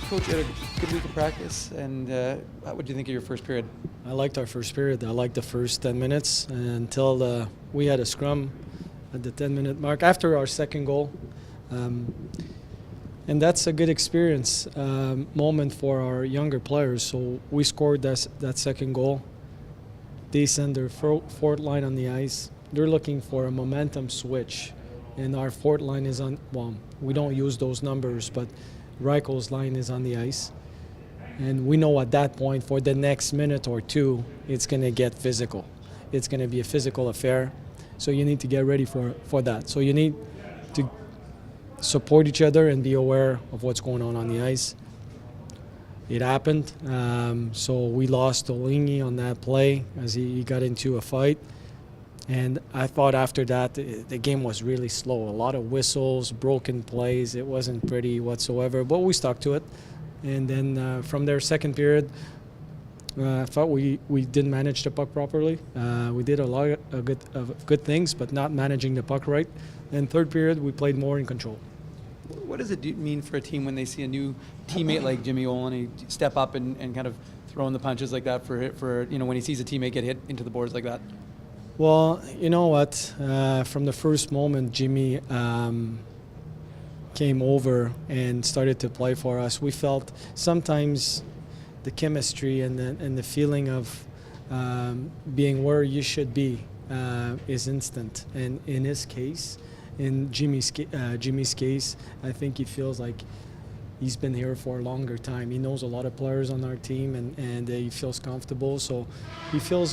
Coach, you had a good week of practice, and what do you think of your first period? I liked our first period. I liked the first 10 minutes until we had a scrum at the 10-minute mark after our second goal. And that's a good experience moment for our younger players. So we scored that second goal. They send their fourth line on the ice. They're looking for a momentum switch. And our fourth line is on, well, we don't use those numbers, but Reichel's line is on the ice. And we know at that point, for the next minute or two, it's going to get physical. It's going to be a physical affair. So you need to get ready for that. So you need to support each other and be aware of what's going on the ice. It happened. So we lost Olingi on that play as he got into a fight. And I thought after that, the game was really slow. A lot of whistles, broken plays. It wasn't pretty whatsoever, but we stuck to it. And then from their second period, I thought we didn't manage the puck properly. We did a lot of good things, but not managing the puck right. And third period, we played more in control. What does it mean for a team when they see a new teammate like Jimmy Olney step up and kind of throw in the punches like that for when he sees a teammate get hit into the boards like that? Well, you know what? From the first moment, Jimmy came over and started to play for us. We felt sometimes the chemistry and the feeling of being where you should be is instant. And in his case, in Jimmy's case, I think he feels like he's been here for a longer time. He knows a lot of players on our team, and he feels comfortable. So he feels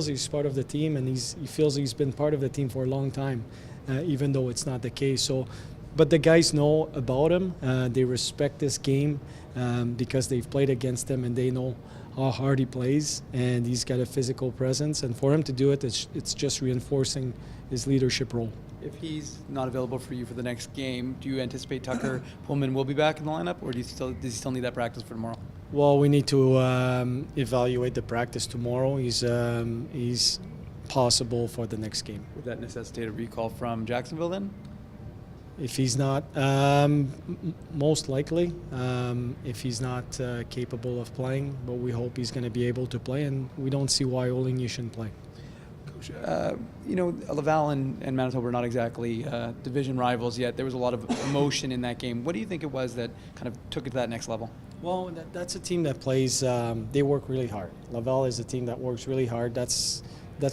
he's part of the team, and he feels he's been part of the team for a long time, even though it's not the case. So, but the guys know about him. They respect this game because they've played against him, and they know how hard he plays, and he's got a physical presence. And for him to do it, it's just reinforcing his leadership role. If he's not available for you for the next game, do you anticipate Tucker Pullman will be back in the lineup, or does he still need that practice for tomorrow? Well, we need to evaluate the practice tomorrow. He's possible for the next game. Would that necessitate a recall from Jacksonville then? If he's not, most likely, if he's not capable of playing, but we hope he's going to be able to play, and we don't see why Olingi shouldn't play. Laval and Manitoba are not exactly division rivals yet. There was a lot of emotion in that game. What do you think it was that kind of took it to that next level? Well, that's a team that plays, they work really hard. Laval is a team that works really hard. That's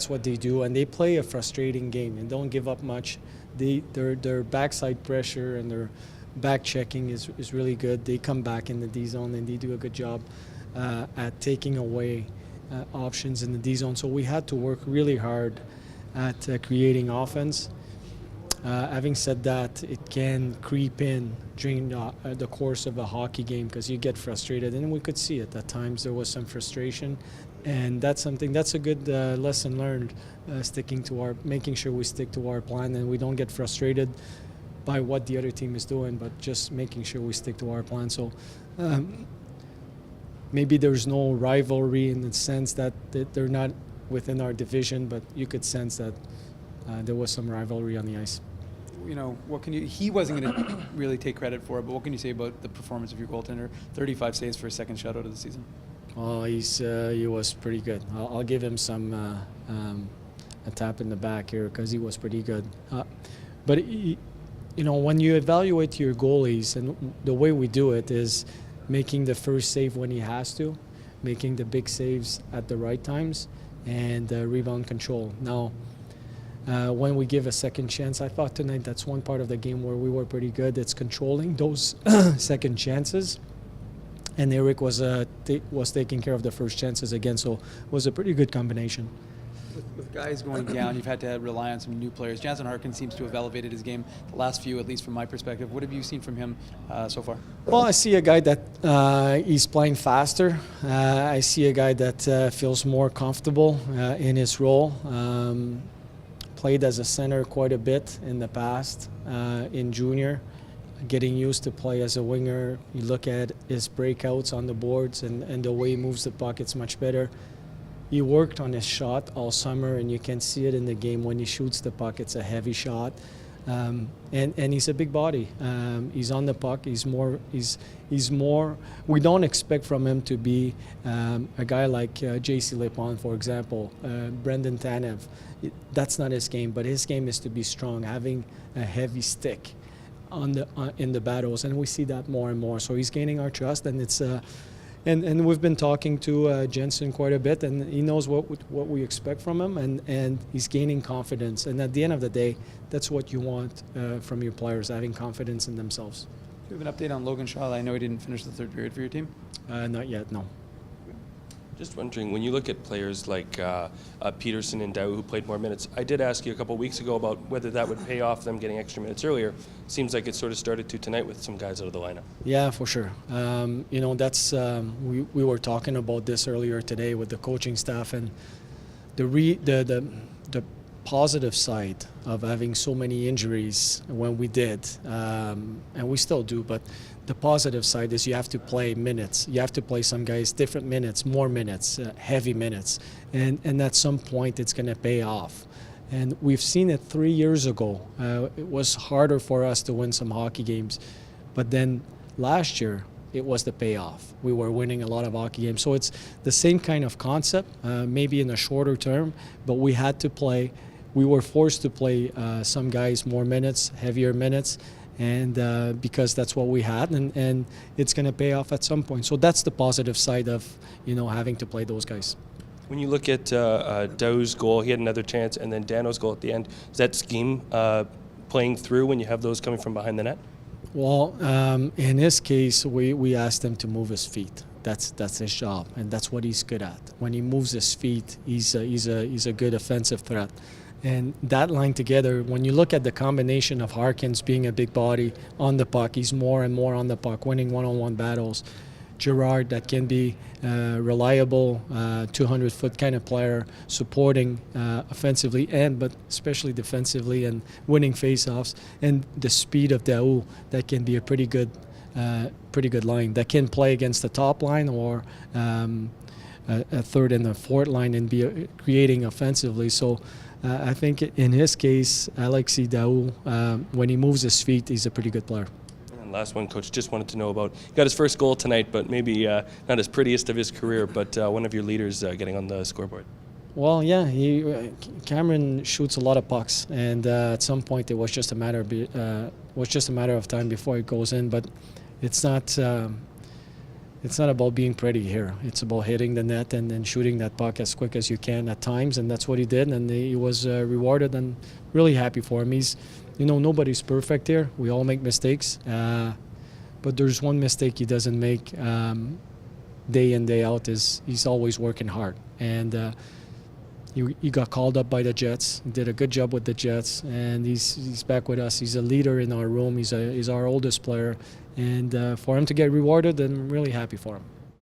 what they do, and they play a frustrating game and don't give up much. Their backside pressure and their back checking is really good. They come back in the D zone, and they do a good job at taking away options in the D zone. So we had to work really hard at creating offense. Having said that, it can creep in during the course of a hockey game because you get frustrated, and we could see it at times. There was some frustration, and that's a good lesson learned. Making sure we stick to our plan, and we don't get frustrated by what the other team is doing, but just making sure we stick to our plan. So. Maybe there's no rivalry in the sense that they're not within our division, but you could sense that there was some rivalry on the ice. He wasn't going to really take credit for it, but what can you say about the performance of your goaltender? 35 saves for his second shutout of the season. Oh, he was pretty good. I'll give him some a tap in the back here because he was pretty good. But when you evaluate your goalies, and the way we do it is making the first save when he has to, making the big saves at the right times, and rebound control. Now, when we give a second chance, I thought tonight that's one part of the game where we were pretty good. It's controlling those second chances. And Eric was taking care of the first chances again, so it was a pretty good combination. With guys going down, you've had to rely on some new players. Jansen Harkin seems to have elevated his game the last few, at least from my perspective. What have you seen from him so far? Well, I see a guy that he's playing faster. I see a guy that feels more comfortable in his role. Played as a center quite a bit in the past in junior. Getting used to play as a winger. You look at his breakouts on the boards and the way he moves the puck, it's much better. He worked on his shot all summer, and you can see it in the game when he shoots the puck. It's a heavy shot. And he's a big body. He's on the puck. He's more. We don't expect from him to be a guy like J.C. Lepon, for example, Brendan Tanev. That's not his game. But his game is to be strong, having a heavy stick in the battles, and we see that more and more. So he's gaining our trust, and it's. And we've been talking to Jensen quite a bit, and he knows what we expect from him, and he's gaining confidence. And at the end of the day, that's what you want from your players, having confidence in themselves. Do you have an update on Logan Shaw? I know he didn't finish the third period for your team. Not yet, no. Just wondering, when you look at players like Peterson and Dow, who played more minutes, I did ask you a couple weeks ago about whether that would pay off them getting extra minutes earlier. Seems like it sort of started to tonight with some guys out of the lineup. Yeah, for sure. That's we were talking about this earlier today with the coaching staff, and the positive side of having so many injuries when we did, and we still do, but the positive side is you have to play minutes. You have to play some guys different minutes, more minutes, heavy minutes, and at some point it's going to pay off. And we've seen it 3 years ago. It was harder for us to win some hockey games, but then last year it was the payoff. We were winning a lot of hockey games. So it's the same kind of concept, maybe in a shorter term, but we had to play. We were forced to play some guys more minutes, heavier minutes, and because that's what we had, and it's going to pay off at some point. So that's the positive side of having to play those guys. When you look at Dow's goal, he had another chance, and then Dano's goal at the end. Is that scheme playing through when you have those coming from behind the net? Well, in his case, we asked him to move his feet. That's his job, and that's what he's good at. When he moves his feet, he's a good offensive threat. And that line together, when you look at the combination of Harkins being a big body on the puck, he's more and more on the puck, winning one-on-one battles. Gerard, that can be reliable, 200-foot kind of player, supporting offensively but especially defensively, and winning face-offs. And the speed of Daou, that can be a pretty good line. That can play against the top line or a third and a fourth line and be creating offensively. So I think in his case, Alexis Daou, when he moves his feet, he's a pretty good player. And last one, Coach, just wanted to know about, got his first goal tonight, but maybe not as prettiest of his career, but one of your leaders getting on the scoreboard. Well, yeah, Cameron shoots a lot of pucks, and at some point it was just a matter of time before it goes in. But it's not about being pretty here. It's about hitting the net and then shooting that puck as quick as you can at times, and that's what he did. And he was rewarded, and really happy for him. He's, nobody's perfect here. We all make mistakes, but there's one mistake he doesn't make day in, day out. Is he's always working hard, and he got called up by the Jets. He did a good job with the Jets, and he's back with us. He's a leader in our room. He's our oldest player, and for him to get rewarded, I'm really happy for him.